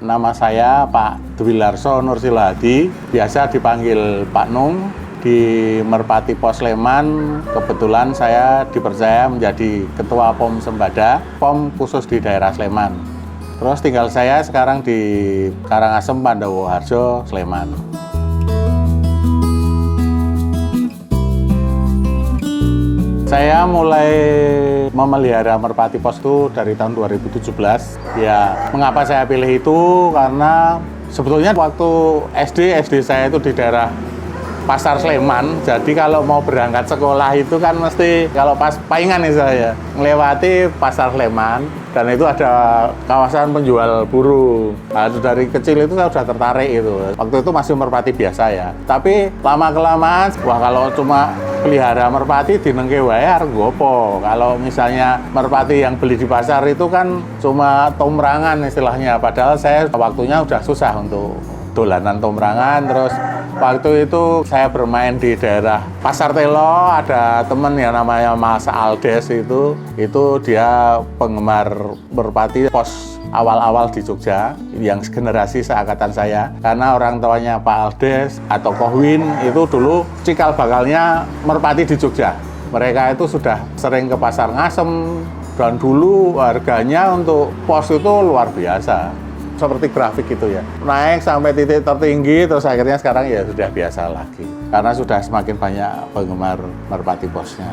Nama saya Pak Dwilarso Nursilo Hadi, biasa dipanggil Pak Nung. Di Merpati Pos Sleman, kebetulan saya dipercaya menjadi Ketua POM Sembada, POM khusus di daerah Sleman. Terus tinggal saya sekarang di Karangasem, Pandawoharjo, Sleman. Saya mulai memelihara merpati pos itu dari tahun 2017. Ya, mengapa saya pilih itu? Karena sebetulnya waktu SD saya itu di daerah Pasar Sleman. Jadi kalau mau berangkat sekolah itu kan mesti kalau pas paingan nih saya melewati Pasar Sleman dan itu ada kawasan penjual burung. Nah, dari kecil itu saya sudah tertarik itu. Waktu itu masih merpati biasa ya. Tapi lama-kelamaan, wah kalau cuma pelihara merpati dinengke wae arep gopo. Kalau misalnya merpati yang beli di pasar itu kan cuma tomrangan istilahnya. Padahal saya waktunya udah susah untuk dolanan tomrangan. Terus waktu itu saya bermain di daerah Pasar Telo, ada temen yang namanya Mas Aldes itu dia penggemar merpati pos awal-awal di Jogja yang generasi seangkatan saya, karena orang tuanya Pak Aldes atau Kohwin itu dulu cikal bakalnya merpati di Jogja. Mereka itu sudah sering ke Pasar Ngasem dan dulu harganya untuk pos itu luar biasa. Seperti grafik itu ya, naik sampai titik tertinggi, terus akhirnya sekarang ya sudah biasa lagi karena sudah semakin banyak penggemar merpati posnya.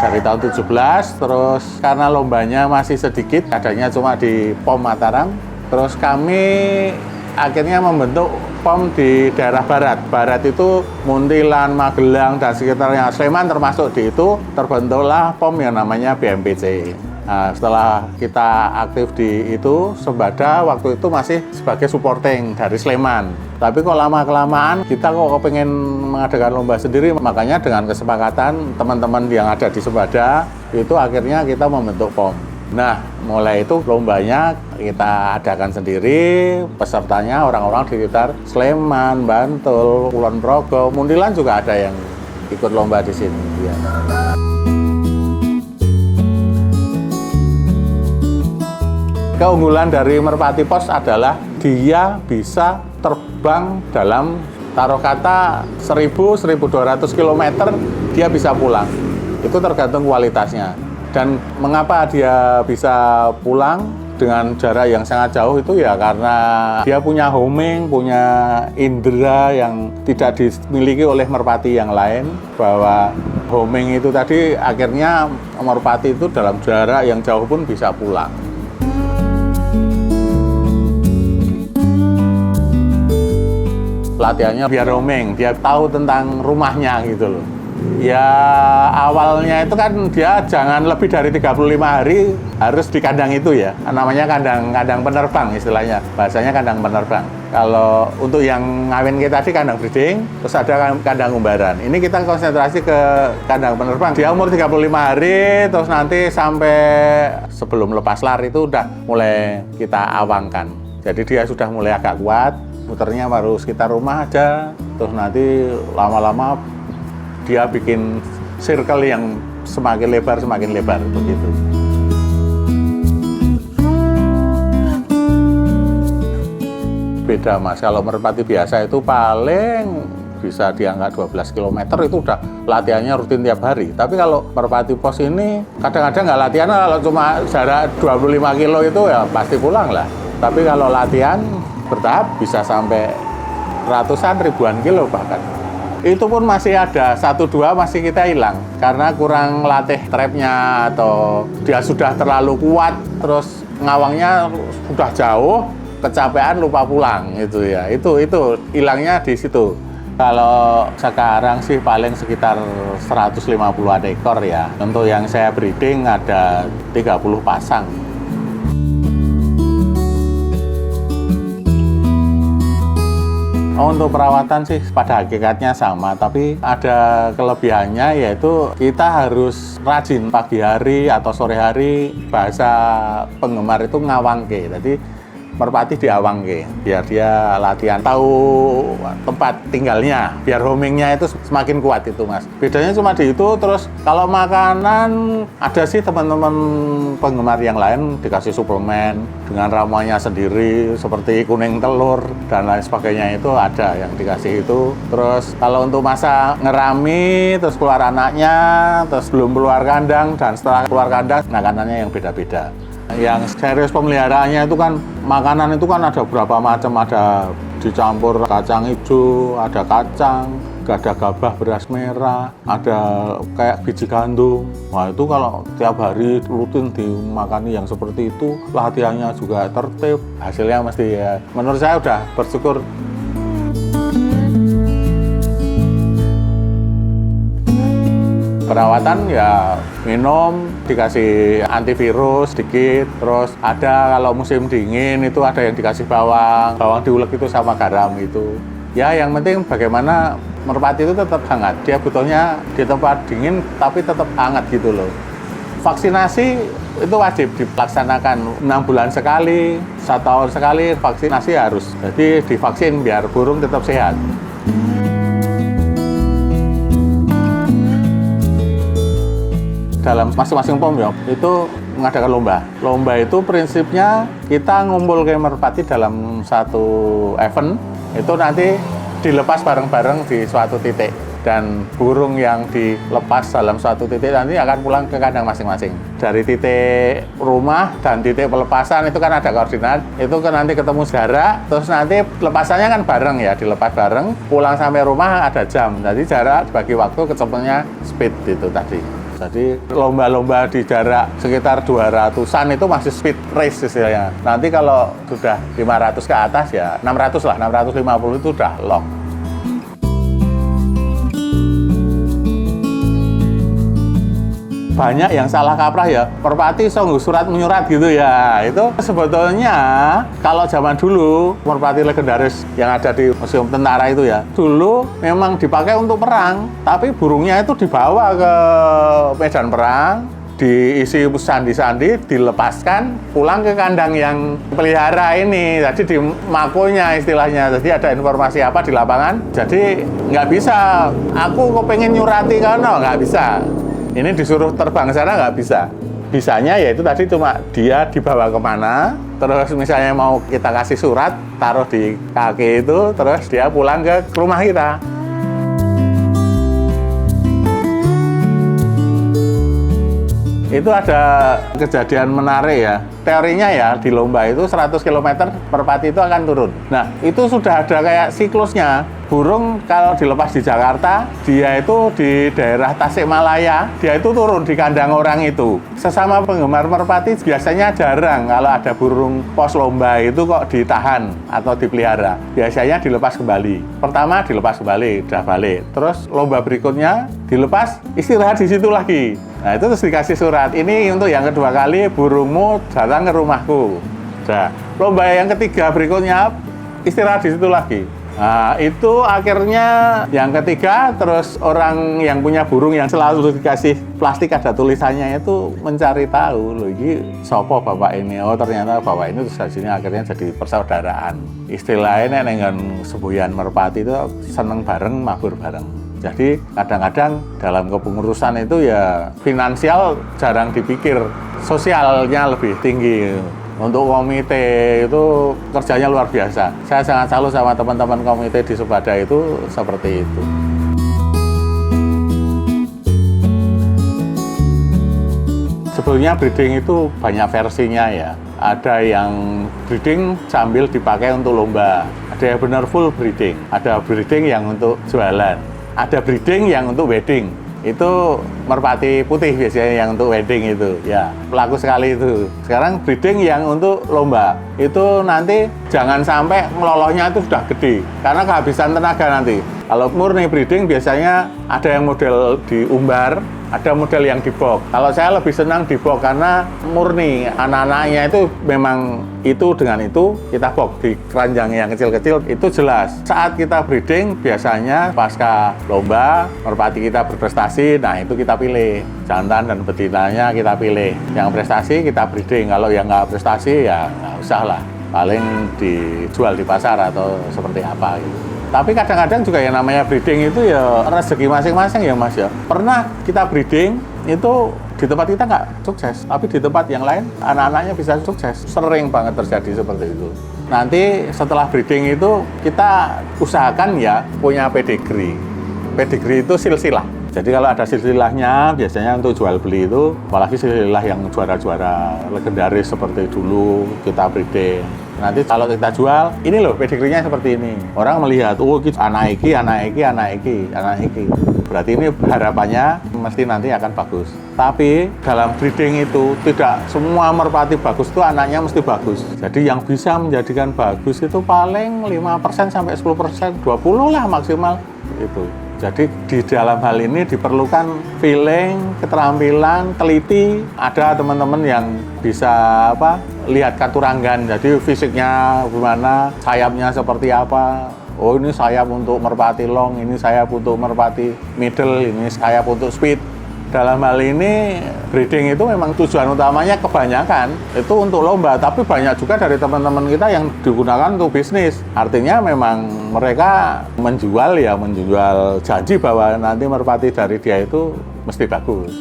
Dari tahun 17, terus karena lombanya masih sedikit, adanya cuma di POM Mataram, terus kami akhirnya membentuk POM di daerah barat itu Muntilan, Magelang, dan sekitarnya Sleman termasuk di itu, terbentuklah POM yang namanya BMPC. Nah, setelah kita aktif di itu, Sembada waktu itu masih sebagai supporting dari Sleman. Tapi kok lama-kelamaan kita kok kepengen mengadakan lomba sendiri, makanya dengan kesepakatan teman-teman yang ada di Sembada, itu akhirnya kita membentuk POM. Nah, mulai itu lombanya kita adakan sendiri, pesertanya orang-orang di sekitar Sleman, Bantul, Kulon Progo, Muntilan juga ada yang ikut lomba di sini. Ya. Keunggulan dari merpati pos adalah dia bisa terbang dalam taruh kata 1.000-1.200 km dia bisa pulang. Itu tergantung kualitasnya. Dan mengapa dia bisa pulang dengan jarak yang sangat jauh itu ya karena dia punya homing, punya indera yang tidak dimiliki oleh merpati yang lain, bahwa homing itu tadi akhirnya merpati itu dalam jarak yang jauh pun bisa pulang. Latihannya biar roaming, dia tahu tentang rumahnya gitu loh. Ya awalnya itu kan dia jangan lebih dari 35 hari harus di kandang itu ya. Namanya kandang penerbang istilahnya, bahasanya kandang penerbang. Kalau untuk yang ngawin kita di kandang breeding, terus ada kandang umbaran. Ini kita konsentrasi ke kandang penerbang. Dia umur 35 hari, terus nanti sampai sebelum lepas lar itu udah mulai kita awangkan. Jadi dia sudah mulai agak kuat. Muternya baru sekitar rumah aja, terus nanti lama-lama dia bikin circle yang semakin lebar begitu. Beda Mas, kalau merpati biasa itu paling bisa diangkat 12 km itu udah latihannya rutin tiap hari. Tapi kalau merpati pos ini kadang-kadang nggak latihan, kalau cuma jarak 25 kilo itu ya pasti pulang lah. Tapi kalau latihan bertahap bisa sampai ratusan ribuan kilo bahkan. Itu pun masih ada 1-2 masih kita hilang karena kurang latih trapnya atau dia sudah terlalu kuat, terus ngawangnya sudah jauh, kecapean lupa pulang itu ya. Itu hilangnya di situ. Kalau sekarang sih paling sekitar 150-an ekor ya. Untuk yang saya breeding ada 30 pasang. Untuk perawatan sih pada hakikatnya sama, tapi ada kelebihannya yaitu kita harus rajin pagi hari atau sore hari, bahasa penggemar itu ngawangke. Jadi merpati diawangke, biar dia latihan tahu tempat tinggalnya, biar homingnya itu semakin kuat itu Mas. Bedanya cuma di itu. Terus kalau makanan ada sih teman-teman penggemar yang lain dikasih suplemen dengan ramuannya sendiri seperti kuning telur dan lain sebagainya, itu ada yang dikasih itu. Terus kalau untuk masa ngerami terus keluar anaknya, terus belum keluar kandang dan setelah keluar kandang makanannya yang beda-beda. Yang serius pemeliharaannya itu kan makanan itu kan ada berapa macam, ada dicampur kacang hijau, ada kacang, ada gabah beras merah, ada kayak biji gandum. Wah itu kalau tiap hari rutin dimakani yang seperti itu, latihannya juga tertib, hasilnya mesti ya menurut saya udah bersyukur. Perawatan ya minum, dikasih antivirus sedikit, terus ada kalau musim dingin itu ada yang dikasih bawang diulek itu sama garam itu. Ya yang penting bagaimana merpati itu tetap hangat, dia butuhnya di tempat dingin tapi tetap hangat gitu loh. Vaksinasi itu wajib dilaksanakan 6 bulan sekali, 1 tahun sekali vaksinasi harus. Jadi divaksin biar burung tetap sehat. Dalam masing-masing pom ya, itu mengadakan lomba. Lomba itu prinsipnya kita ngumpul ke merpati dalam satu event, itu nanti dilepas bareng-bareng di suatu titik. Dan burung yang dilepas dalam suatu titik nanti akan pulang ke kandang masing-masing. Dari titik rumah dan titik pelepasan itu kan ada koordinat, itu kan nanti ketemu jarak, terus nanti lepasannya kan bareng ya, dilepas bareng, pulang sampai rumah ada jam. Jadi jarak dibagi waktu, ketemunya speed itu tadi. Jadi lomba-lomba di jarak sekitar 200-an itu masih speed race istilahnya. Nanti kalau sudah 500 ke atas ya 600 lah, 650 itu udah long. Banyak yang salah kaprah ya, merpati songguh surat menyurat gitu ya. Itu sebetulnya kalau zaman dulu merpati legendaris yang ada di Museum Tentara itu ya, dulu memang dipakai untuk perang, tapi burungnya itu dibawa ke medan perang, diisi sandi-sandi, dilepaskan, pulang ke kandang yang pelihara ini. Jadi di makonya istilahnya. Jadi ada informasi apa di lapangan. Jadi nggak bisa, aku kepengen nyurati karena nggak bisa. Ini disuruh terbang sana nggak bisa. Bisanya ya itu tadi cuma dia dibawa kemana, terus misalnya mau kita kasih surat, taruh di kaki itu, terus dia pulang ke rumah kita. Itu ada kejadian menarik ya. Teorinya ya di lomba itu 100 km merpati itu akan turun. Nah itu sudah ada kayak siklusnya. Burung kalau dilepas di Jakarta, dia itu di daerah Tasikmalaya, dia itu turun di kandang orang itu. Sesama penggemar merpati biasanya jarang kalau ada burung pos lomba itu kok ditahan atau dipelihara. Biasanya dilepas kembali. Pertama dilepas kembali, udah balik. Terus lomba berikutnya dilepas, istirahat di situ lagi. Nah itu terus dikasih surat, ini untuk yang kedua kali burungmu datang ke rumahku. Nah, lomba yang ketiga berikutnya istirahat di situ lagi. Nah, itu akhirnya yang ketiga, terus orang yang punya burung yang selalu dikasih plastik ada tulisannya itu mencari tahu, loh ini sopo bapak ini, oh ternyata bapak ini terus sini akhirnya jadi persaudaraan. Istilahnya dengan semboyan merpati itu seneng bareng, mabur bareng. Jadi kadang-kadang dalam kepengurusan itu ya finansial jarang dipikir, sosialnya lebih tinggi. Untuk komite itu kerjanya luar biasa. Saya sangat salut sama teman-teman komite di Subada itu seperti itu. Sebetulnya breeding itu banyak versinya ya. Ada yang breeding sambil dipakai untuk lomba. Ada yang benar full breeding. Ada breeding yang untuk jualan. Ada breeding yang untuk wedding. Itu merpati putih biasanya yang untuk wedding itu, ya laku sekali itu. Sekarang breeding yang untuk lomba itu nanti jangan sampai melolohnya itu sudah gede karena kehabisan tenaga nanti. Kalau murni breeding biasanya ada yang model diumbar, ada model yang di box. Kalau saya lebih senang di box karena murni anak-anaknya itu memang itu dengan itu kita box di keranjang yang kecil-kecil itu jelas. Saat kita breeding biasanya pasca lomba merpati kita berprestasi, nah itu kita pilih jantan dan betinanya kita pilih. Yang prestasi kita breeding, kalau yang nggak prestasi ya nggak usah lah. paling dijual di pasar atau seperti apa gitu. Tapi kadang-kadang juga yang namanya breeding itu ya rezeki masing-masing ya Mas ya. Pernah kita breeding itu di tempat kita nggak sukses, tapi di tempat yang lain anak-anaknya bisa sukses. Sering banget terjadi seperti itu. Nanti setelah breeding itu kita usahakan ya punya pedigree. Pedigree itu silsilah. Jadi kalau ada silsilahnya biasanya untuk jual beli itu, apalagi silsilah yang juara-juara legendaris seperti dulu kita breeding. Nanti kalau kita jual, ini loh pedigree-nya seperti ini. Orang melihat, oh anak iki. Berarti ini harapannya mesti nanti akan bagus. Tapi dalam breeding itu tidak semua merpati bagus itu anaknya mesti bagus. Jadi yang bisa menjadikan bagus itu paling 5% sampai 10%, 20 lah maksimal itu. Jadi di dalam hal ini diperlukan feeling, keterampilan, teliti. Ada teman-teman yang bisa lihat katuranggan. Jadi fisiknya gimana, sayapnya seperti apa. Oh ini sayap untuk merpati long, ini sayap untuk merpati middle, ini sayap untuk speed. Dalam hal ini breeding itu memang tujuan utamanya kebanyakan itu untuk lomba, tapi banyak juga dari teman-teman kita yang digunakan untuk bisnis. Artinya memang mereka menjual janji bahwa nanti merpati dari dia itu mesti bagus.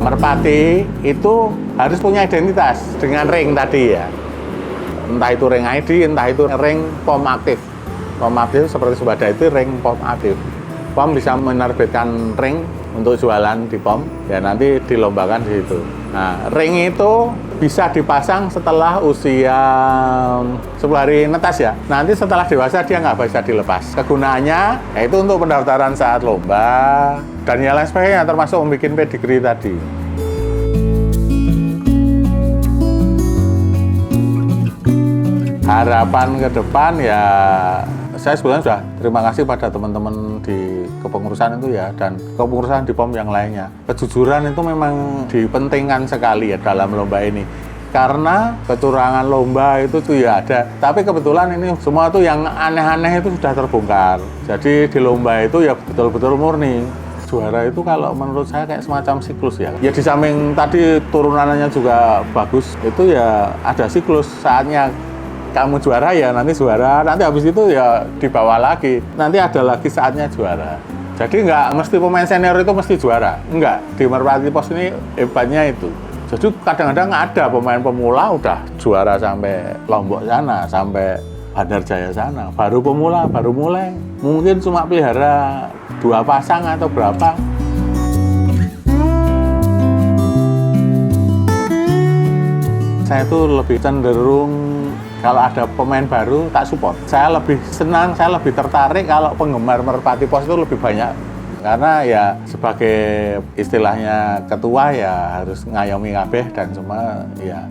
Merpati itu harus punya identitas dengan ring tadi ya. Entah itu ring ID, entah itu ring POM aktif. POM aktif seperti Subada itu ring POM aktif. POM bisa menerbitkan ring untuk jualan di POM, ya nanti dilombakan di situ. Nah, ring itu bisa dipasang setelah usia 10 hari netas ya. Nanti setelah dewasa dia nggak bisa dilepas. Kegunaannya yaitu untuk pendaftaran saat lomba dan yang lain sebagainya, termasuk membuat pedigree tadi. Harapan ke depan ya, saya sebenarnya sudah terima kasih pada teman-teman di kepengurusan itu ya, dan kepengurusan di POM yang lainnya. Kejujuran itu memang dipentingkan sekali ya dalam lomba ini. Karena kecurangan lomba itu tuh ya ada, tapi kebetulan ini semua tuh yang aneh-aneh itu sudah terbongkar. Jadi di lomba itu ya betul-betul murni. Juara itu kalau menurut saya kayak semacam siklus ya. Ya di samping tadi turunannya juga bagus, itu ya ada siklus saatnya kamu juara ya nanti juara, nanti habis itu ya dibawa lagi, nanti ada lagi saatnya juara. Jadi nggak mesti pemain senior itu mesti juara, enggak. Di Merpati Pos ini hebatnya itu. Jadi kadang-kadang ada pemain pemula udah juara sampai Lombok sana, sampai Bandar Jaya sana. Baru pemula, baru mulai. Mungkin cuma pelihara 2 pasang atau berapa. Saya tuh lebih cenderung kalau ada pemain baru tak support. Saya lebih senang, saya lebih tertarik kalau penggemar Merpati Pos itu lebih banyak. Karena ya sebagai istilahnya ketua ya harus ngayomi kabeh dan semua ya.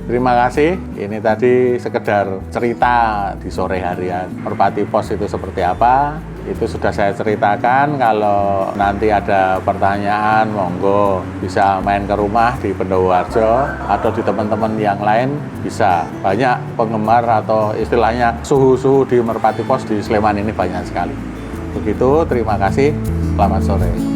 Terima kasih. Ini tadi sekedar cerita di sore harian Merpati Pos itu seperti apa. Itu sudah saya ceritakan. Kalau nanti ada pertanyaan, monggo bisa main ke rumah di Pendowoharjo atau di teman-teman yang lain bisa. Banyak penggemar atau istilahnya suhu-suhu di Merpati Pos di Sleman ini banyak sekali. Begitu, terima kasih. Selamat sore.